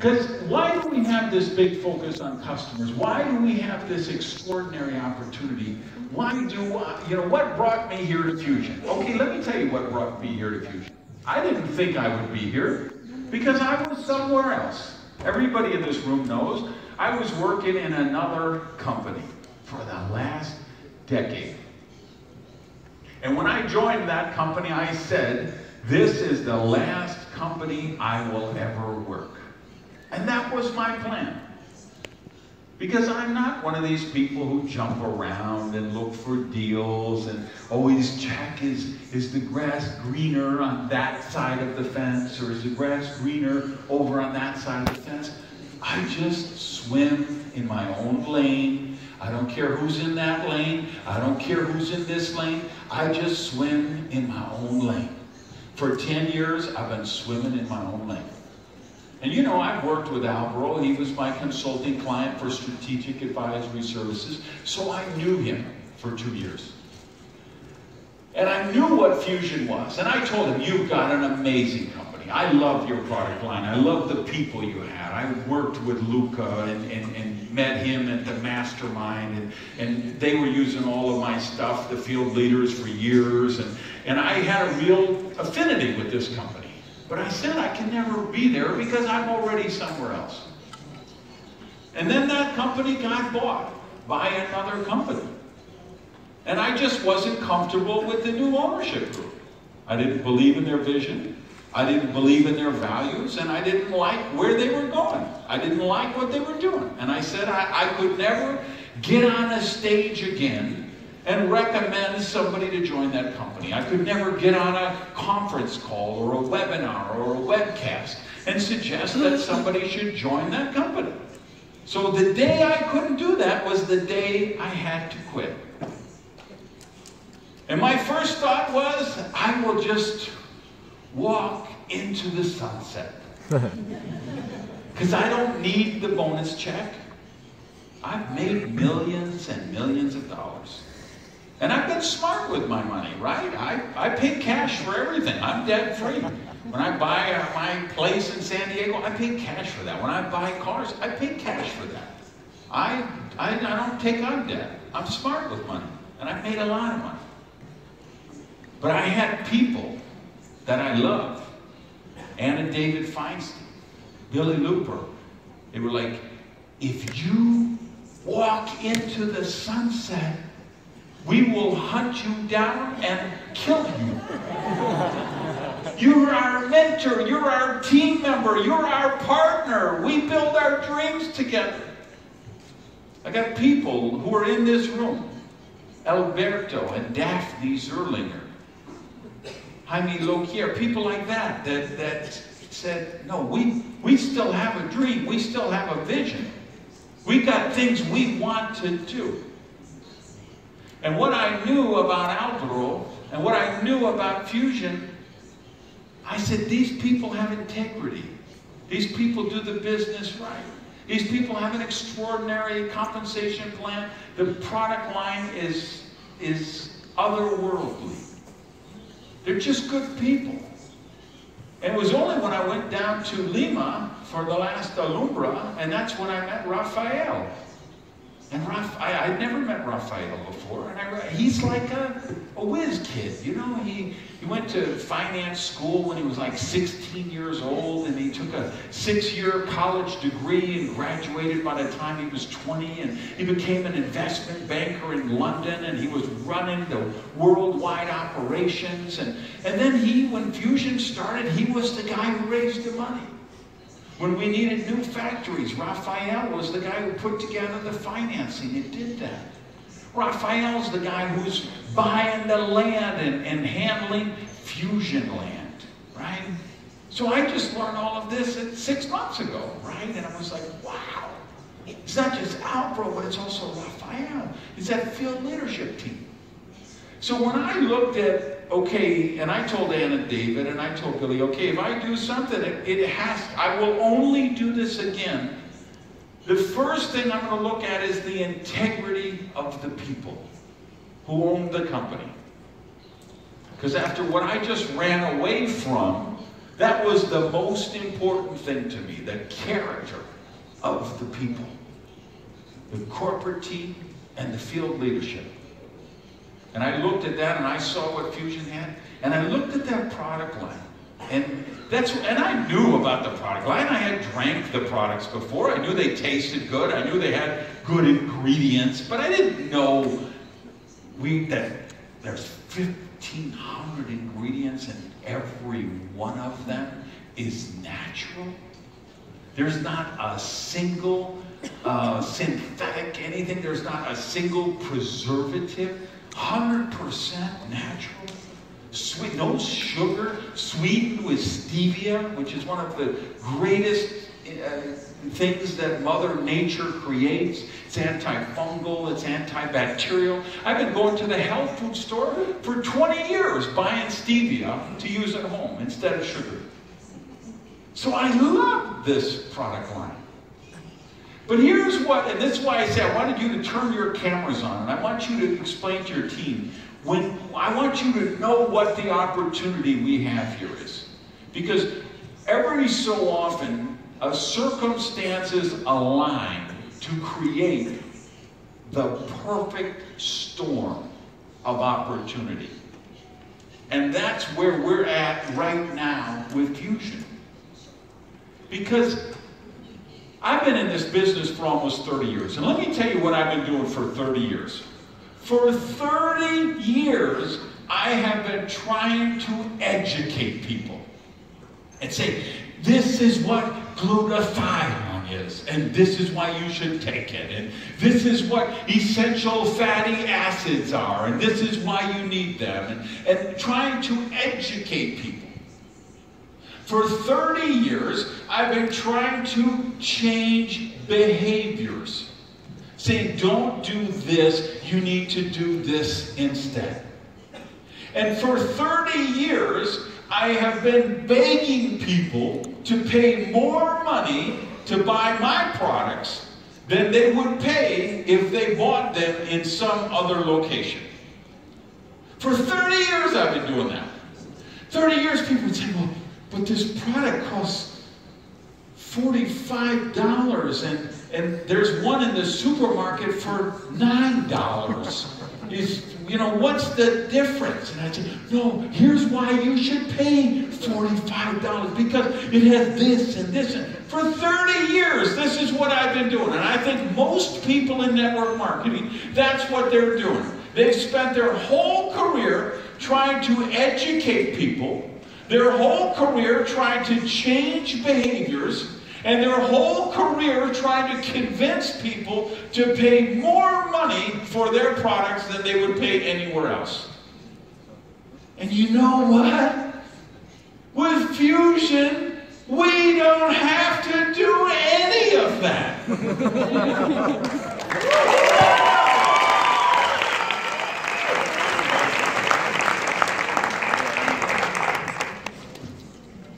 Because why do we have this big focus on customers? Why do we have this extraordinary opportunity? Why do I, what brought me here to FuXion? Okay, let me tell you what brought me here to FuXion. I didn't think I would be here because I was somewhere else. Everybody in this room knows I was working in another company for the last decade. And when I joined that company, I said, this is the last company I will ever work. And that was my plan. Because I'm not one of these people who jump around and look for deals and always check, is the grass greener on that side of the fence, or is the grass greener over on that side of the fence? I just swim in my own lane. I don't care who's in that lane. I don't care who's in this lane. I just swim in my own lane. For 10 years, I've been swimming in my own lane. And I've worked with Alvaro. He was my consulting client for strategic advisory services, so I knew him for 2 years. And I knew what FuXion was. And I told him, you've got an amazing company. I love your product line. I love the people you had. I worked with Luca and met him at the mastermind, and they were using all of my stuff, the field leaders, for years. And I had a real affinity with this company. But I said I can never be there because I'm already somewhere else. And then that company got bought by another company. And I just wasn't comfortable with the new ownership group. I didn't believe in their vision. I didn't believe in their values. And I didn't like where they were going. I didn't like what they were doing. And I said I could never get on a stage again and recommend somebody to join that company. I could never get on a conference call or a webinar or a webcast and suggest that somebody should join that company. So the day I couldn't do that was the day I had to quit. And my first thought was, I will just walk into the sunset. Because I don't need the bonus check. I've made millions and millions of dollars. And I've been smart with my money, right? I pay cash for everything. I'm debt free. When I buy my place in San Diego, I pay cash for that. When I buy cars, I pay cash for that. I don't take on debt. I'm smart with money. And I've made a lot of money. But I had people that I love. Anna David Feinstein, Billy Looper. They were like, if you walk into the sunset, we will hunt you down and kill you. You're our mentor. You're our team member. You're our partner. We build our dreams together. I got people who are in this room. Alberto and Daphne Zerlinger. Jaime Loquier. People like that said, no, we still have a dream. We still have a vision. We got things we want to do. And what I knew about Alvaro and what I knew about FuXion, I said, these people have integrity. These people do the business right. These people have an extraordinary compensation plan. The product line is otherworldly. They're just good people. And it was only when I went down to Lima for the last Alumbra, and that's when I met Rafael. And I'd never met Rafael before, and he's like a whiz kid, He went to finance school when he was like 16 years old, and he took a 6-year college degree and graduated by the time he was 20, and he became an investment banker in London, and he was running the worldwide operations, and then when FuXion started, he was the guy who raised the money. When we needed new factories, Rafael was the guy who put together the financing and did that. Rafael's the guy who's buying the land and handling FuXion land, right? So I just learned all of this 6 months ago, right? And I was like, wow. It's not just Alvaro, but it's also Rafael. It's that field leadership team. So when I looked at, okay, and I told Anna David and I told Billy, okay, if I do something, I will only do this again. The first thing I'm going to look at is the integrity of the people who own the company. Because after what I just ran away from, That was the most important thing to me, the character of the people, the corporate team and the field leadership. And I looked at that and I saw what FuXion had, and I looked at that product line. And I knew about the product line. I had drank the products before. I knew they tasted good. I knew they had good ingredients, but I didn't know that there's 1,500 ingredients and every one of them is natural. There's not a single synthetic anything. There's not a single preservative. 100% natural. Sweet, no sugar, sweetened with stevia, which is one of the greatest things that Mother Nature creates. It's antifungal, it's antibacterial. I've been going to the health food store for 20 years buying stevia to use at home instead of sugar. So I love this product line. But here's what, and this is why I say I wanted you to turn your cameras on, and I want you to explain to your team, I want you to know what the opportunity we have here is. Because every so often, circumstances align to create the perfect storm of opportunity. And that's where we're at right now with FuXion. Because I've been in this business for almost 30 years. And let me tell you what I've been doing for 30 years. For 30 years, I have been trying to educate people and say, this is what glutathione is, and this is why you should take it, and this is what essential fatty acids are, and this is why you need them, and trying to educate people. For 30 years, I've been trying to change behaviors. Saying, don't do this, you need to do this instead. And for 30 years, I have been begging people to pay more money to buy my products than they would pay if they bought them in some other location. For 30 years I've been doing that. 30 years people would say, well, but this product costs $45 and there's one in the supermarket for $9. You know, what's the difference? And I said, no, here's why you should pay $45, because it has this and this. And for 30 years, this is what I've been doing. And I think most people in network marketing, that's what they're doing. They've spent their whole career trying to educate people, their whole career trying to change behaviors, and their whole career trying to convince people to pay more money for their products than they would pay anywhere else. And you know what? With FuXion, we don't have to do any of that.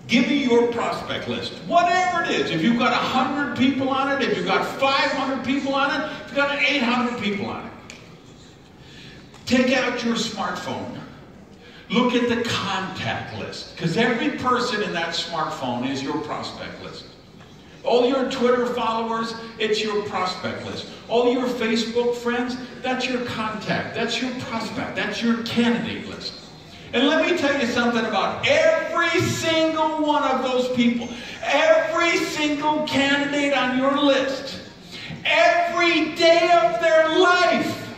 Give me your prospect list, whatever it is. If you've got 100 people on it, if you've got 500 people on it, if you've got 800 people on it. Take out your smartphone. Look at the contact list, because every person in that smartphone is your prospect list. All your Twitter followers, it's your prospect list. All your Facebook friends, that's your contact, that's your prospect, that's your candidate list. And let me tell you something about every single one of those people, every single candidate on your list, every day of their life,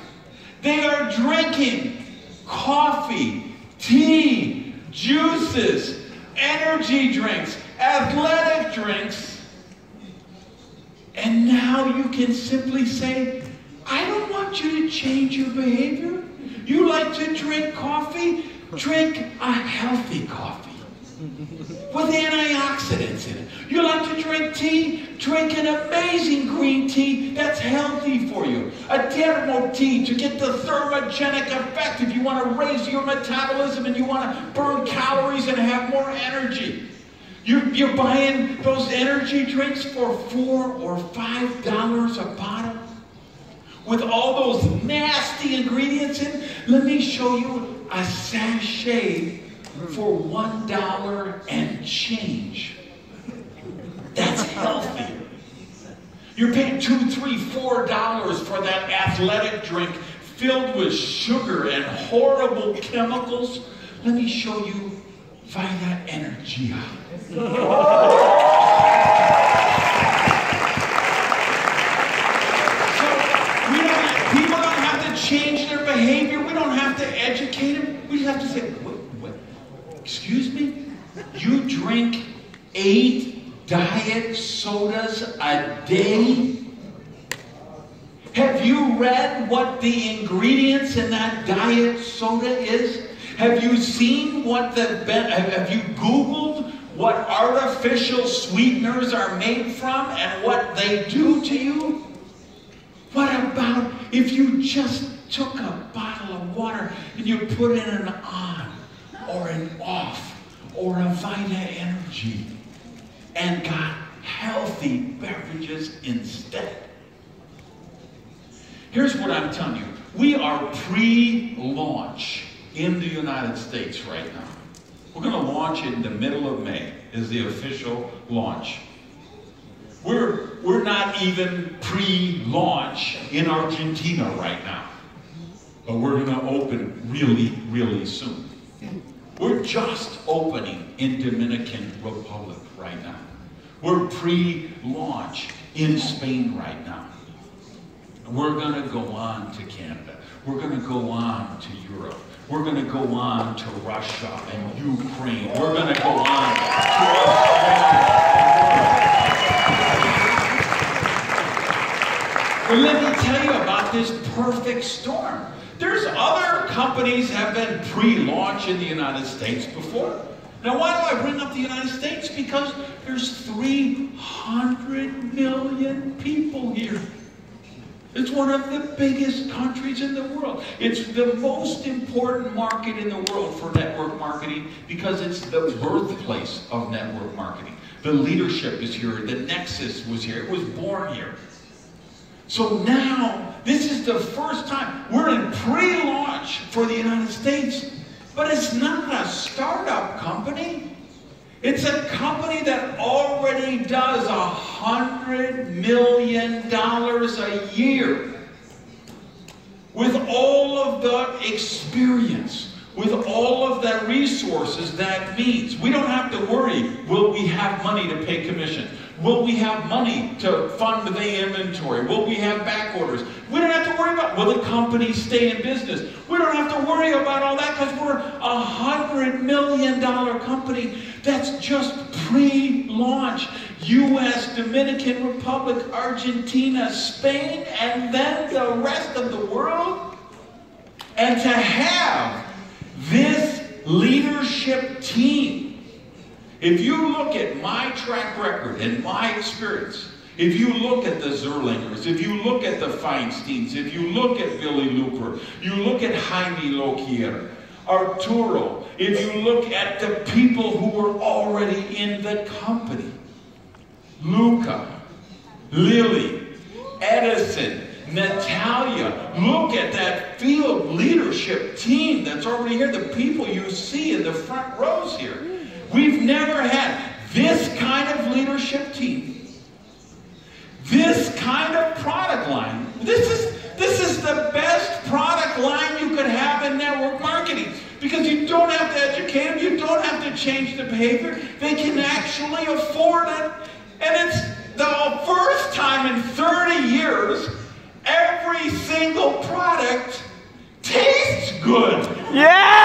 they are drinking coffee, tea, juices, energy drinks, athletic drinks. And now you can simply say, I don't want you to change your behavior. You like to drink coffee? Drink a healthy coffee with antioxidants in it. You like to drink tea? Drink an amazing green tea that's healthy for you. A thermo tea to get the thermogenic effect if you want to raise your metabolism and you want to burn calories and have more energy. You're buying those energy drinks for $4 or $5 a bottle with all those nasty ingredients in. Let me show you a sachet for $1 and change. That's healthy. You're paying $2, $3, $4 for that athletic drink filled with sugar and horrible chemicals. Let me show you Vita Energia. People don't have to change their behavior. We don't have to educate them. We just have to say, what? Excuse me? You drink 8 diet sodas a day? Have you read what the ingredients in that diet soda is? Have you seen what have you Googled what artificial sweeteners are made from and what they do to you? What about if you just took a bottle of water and you put in an on or an off or a Vita Energy and got healthy beverages instead? Here's what I'm telling you. We are pre-launch in the United States right now. We're going to launch it in the middle of May is the official launch. We're not even pre-launch in Argentina right now. But we're going to open really, really soon. We're just opening in Dominican Republic right now. We're pre-launch in Spain right now. We're going to go on to Canada. We're going to go on to Europe. We're going to go on to Russia and Ukraine. We're going to go on to Australia. But let me tell you about this perfect storm. There's other companies have been pre-launch in the United States before. Now, why do I bring up the United States? Because there's 300 million people here. It's one of the biggest countries in the world. It's the most important market in the world for network marketing because it's the birthplace of network marketing. The leadership is here. The nexus was here. It was born here. So now, this is the first time we're in pre-launch for the United States. But it's not a startup company. It's a company that already does $100 million a year with all of the experience, with all of the resources that means. We don't have to worry, will we have money to pay commission? Will we have money to fund the inventory? Will we have back orders? We don't have to worry about, will the company stay in business? We don't have to worry about all that because we're a $100 million company that's just pre-launch. U.S., Dominican Republic, Argentina, Spain, and then the rest of the world. And to have this leadership team, if you look at my track record and my experience, if you look at the Zerlingers, if you look at the Feinsteins, if you look at Billy Looper, you look at Jaime Loquier, Arturo, if you look at the people who were already in the company, Luca, Lily, Edison, Natalia, look at that field leadership team that's already here, the people you see in the front rows here. We've never had this kind of leadership team, this kind of product line. This is the best product line you could have in network marketing because you don't have to educate them, you don't have to change the behavior. They can actually afford it, and it's the first time in 30 years every single product tastes good. Yeah!